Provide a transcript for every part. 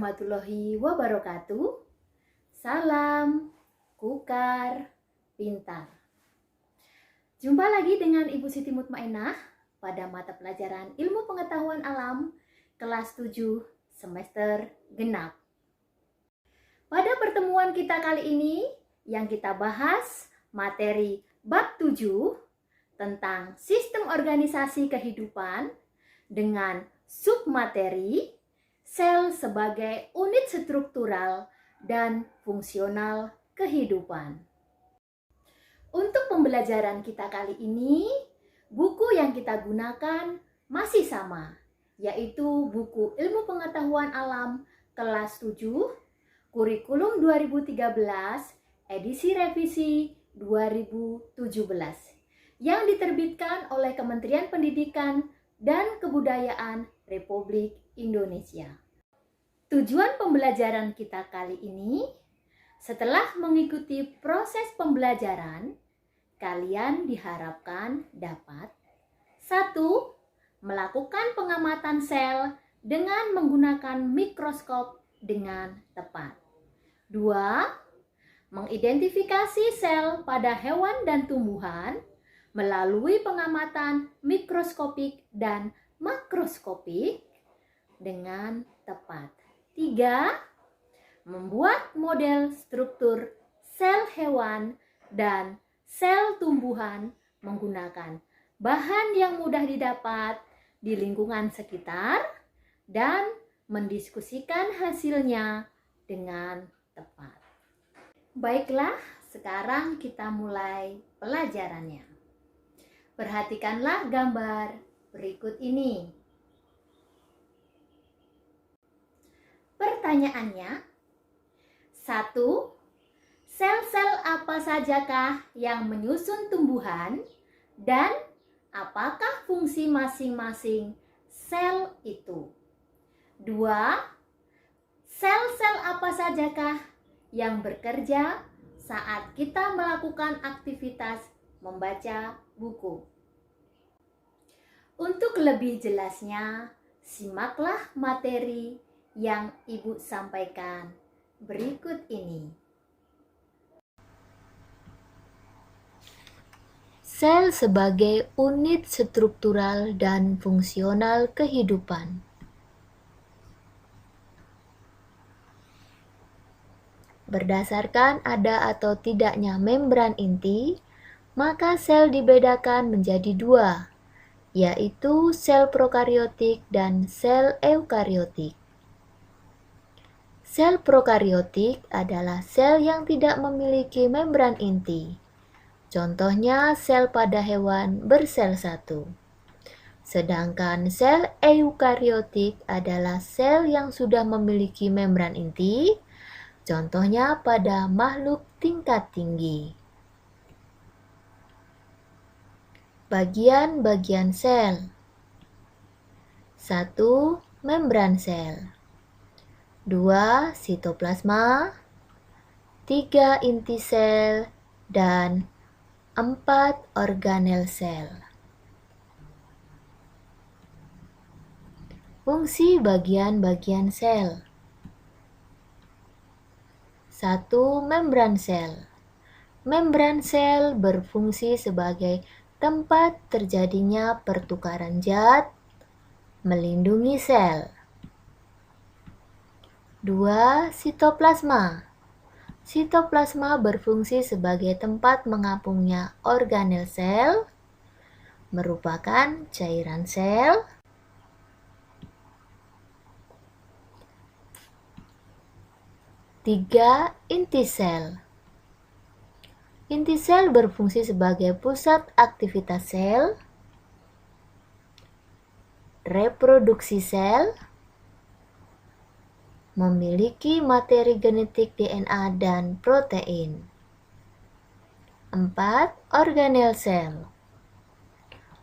warahmatullahi wabarakatuh. Salam Kukar Pintar. Jumpa lagi dengan Ibu Siti Mutmainah pada mata pelajaran Ilmu Pengetahuan Alam kelas 7 semester genap. Pada pertemuan kita kali ini yang kita bahas materi bab 7 tentang sistem organisasi kehidupan dengan submateri sel sebagai unit struktural dan fungsional kehidupan. Untuk pembelajaran kita kali ini, buku yang kita gunakan masih sama, yaitu buku Ilmu Pengetahuan Alam kelas 7, kurikulum 2013, edisi revisi 2017, yang diterbitkan oleh Kementerian Pendidikan dan Kebudayaan Republik Indonesia. Tujuan pembelajaran kita kali ini, setelah mengikuti proses pembelajaran, kalian diharapkan dapat 1. Melakukan pengamatan sel dengan menggunakan mikroskop dengan tepat. 2. Mengidentifikasi sel pada hewan dan tumbuhan melalui pengamatan mikroskopik dan makroskopik dengan tepat. 3. Membuat model struktur sel hewan dan sel tumbuhan menggunakan bahan yang mudah didapat di lingkungan sekitar dan mendiskusikan hasilnya dengan tepat. Baiklah, sekarang kita mulai pelajarannya. Perhatikanlah gambar berikut ini. Pertanyaannya, 1. Sel-sel apa sajakah yang menyusun tumbuhan dan apakah fungsi masing-masing sel itu? 2. Sel-sel apa sajakah yang bekerja saat kita melakukan aktivitas membaca buku? Untuk lebih jelasnya, simaklah materi yang Ibu sampaikan berikut ini. Sel sebagai unit struktural dan fungsional kehidupan. Berdasarkan ada atau tidaknya membran inti, maka sel dibedakan menjadi dua, yaitu sel prokariotik dan sel eukariotik. Sel prokariotik adalah sel yang tidak memiliki membran inti. Contohnya sel pada hewan bersel satu. Sedangkan sel eukariotik adalah sel yang sudah memiliki membran inti. Contohnya pada makhluk tingkat tinggi. Bagian-bagian sel. 1. Membran sel. 2. Sitoplasma. 3. Inti sel. Dan 4. Organel sel. Fungsi bagian-bagian sel. 1. Membran sel. Membran sel berfungsi sebagai tempat terjadinya pertukaran zat, melindungi sel. 2. Sitoplasma. Sitoplasma berfungsi sebagai tempat mengapungnya organel sel, merupakan cairan sel. 3. Inti sel. Inti sel berfungsi sebagai pusat aktivitas sel, reproduksi sel, memiliki materi genetik DNA dan protein. 4. Organel sel.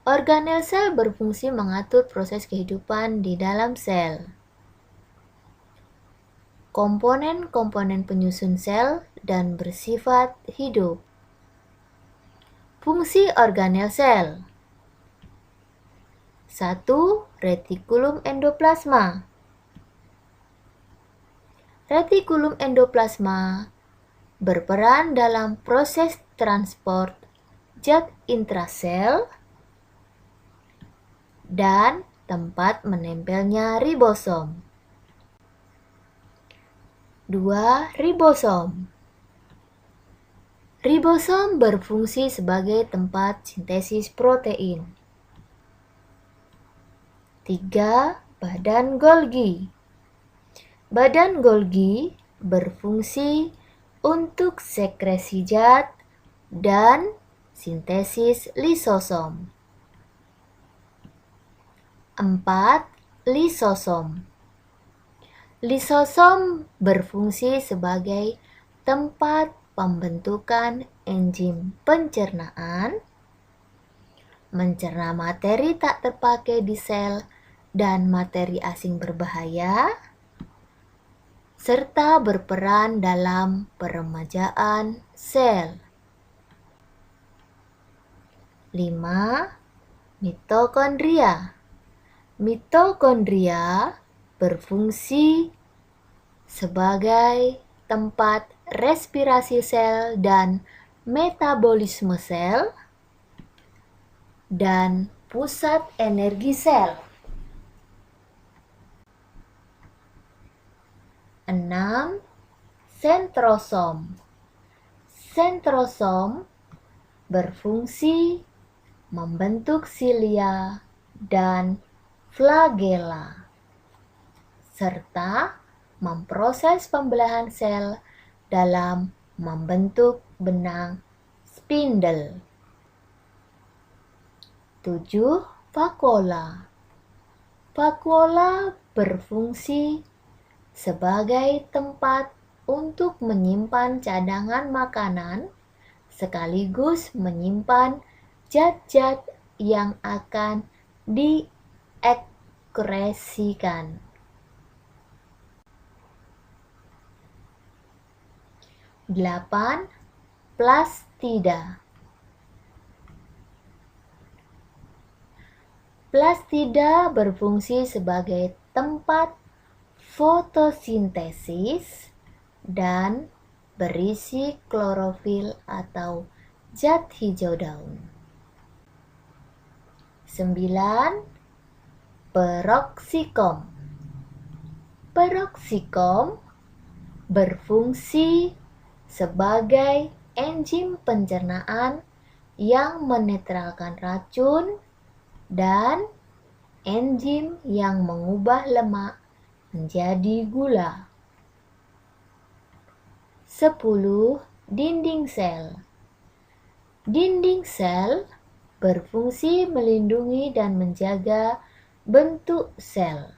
Organel sel berfungsi mengatur proses kehidupan di dalam sel. Komponen-komponen penyusun sel dan bersifat hidup. Fungsi organel sel. 1. Retikulum endoplasma. Retikulum endoplasma berperan dalam proses transport zat intrasel dan tempat menempelnya ribosom. 2. Ribosom. Ribosom berfungsi sebagai tempat sintesis protein. 3. Badan Golgi. Badan Golgi berfungsi untuk sekresi zat dan sintesis lisosom. 4. Lisosom. Lisosom berfungsi sebagai tempat pembentukan enzim pencernaan, mencerna materi tak terpakai di sel dan materi asing berbahaya, serta berperan dalam peremajaan sel. 5. Mitokondria. Mitokondria berfungsi sebagai tempat respirasi sel dan metabolisme sel dan pusat energi sel. 6. Sentrosom. Sentrosom berfungsi membentuk silia dan flagela, serta memproses pembelahan sel dalam membentuk benang spindle. 7. Vakuola. Vakuola berfungsi sebagai tempat untuk menyimpan cadangan makanan sekaligus menyimpan zat-zat yang akan diekskresikan. 8. Plastida. Plastida berfungsi sebagai tempat fotosintesis dan berisi klorofil atau zat hijau daun. 9. Peroksikom. Peroksikom berfungsi sebagai enzim pencernaan yang menetralkan racun dan enzim yang mengubah lemak menjadi gula. 10. Dinding sel. Dinding sel berfungsi melindungi dan menjaga bentuk sel.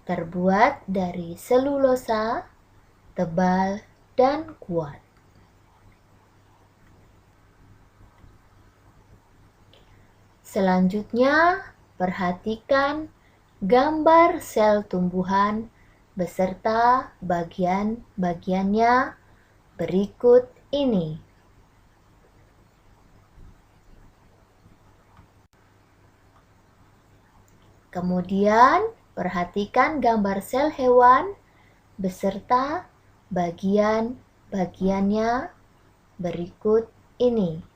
Terbuat dari selulosa, tebal, dan kuat. Selanjutnya, perhatikan gambar sel tumbuhan beserta bagian-bagiannya berikut ini. Kemudian, perhatikan gambar sel hewan beserta bagian-bagiannya berikut ini.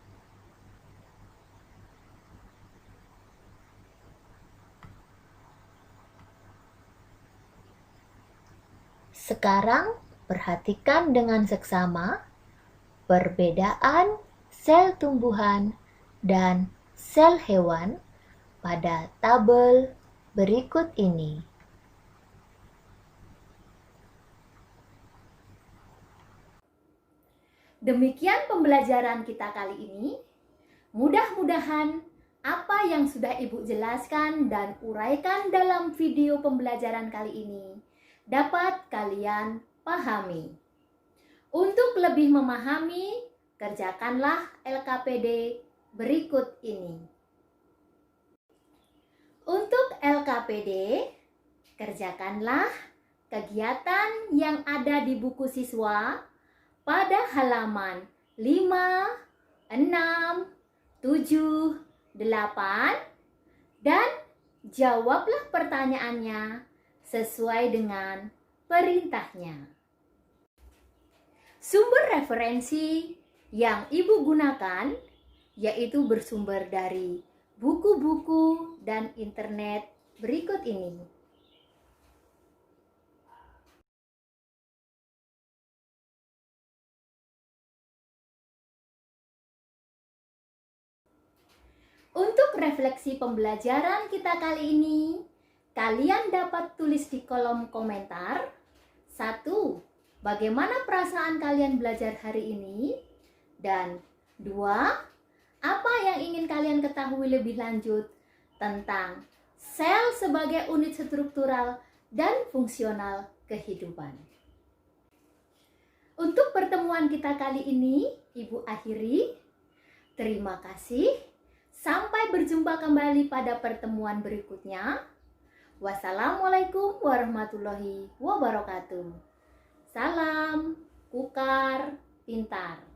Sekarang, perhatikan dengan seksama perbedaan sel tumbuhan dan sel hewan pada tabel berikut ini. Demikian pembelajaran kita kali ini. Mudah-mudahan apa yang sudah Ibu jelaskan dan uraikan dalam video pembelajaran kali ini dapat kalian pahami. Untuk lebih memahami, kerjakanlah LKPD berikut ini. Untuk LKPD, kerjakanlah kegiatan yang ada di buku siswa pada halaman 5, 6, 7, 8, dan jawablah pertanyaannya sesuai dengan perintahnya. Sumber referensi yang Ibu gunakan yaitu bersumber dari buku-buku dan internet berikut ini. Untuk refleksi pembelajaran kita kali ini, kalian dapat tulis di kolom komentar. 1. Bagaimana perasaan kalian belajar hari ini? Dan 2. Apa yang ingin kalian ketahui lebih lanjut tentang sel sebagai unit struktural dan fungsional kehidupan? Untuk pertemuan kita kali ini, Ibu akhiri. Terima kasih. Sampai berjumpa kembali pada pertemuan berikutnya. Wassalamualaikum warahmatullahi wabarakatuh. Salam Kukar Pintar.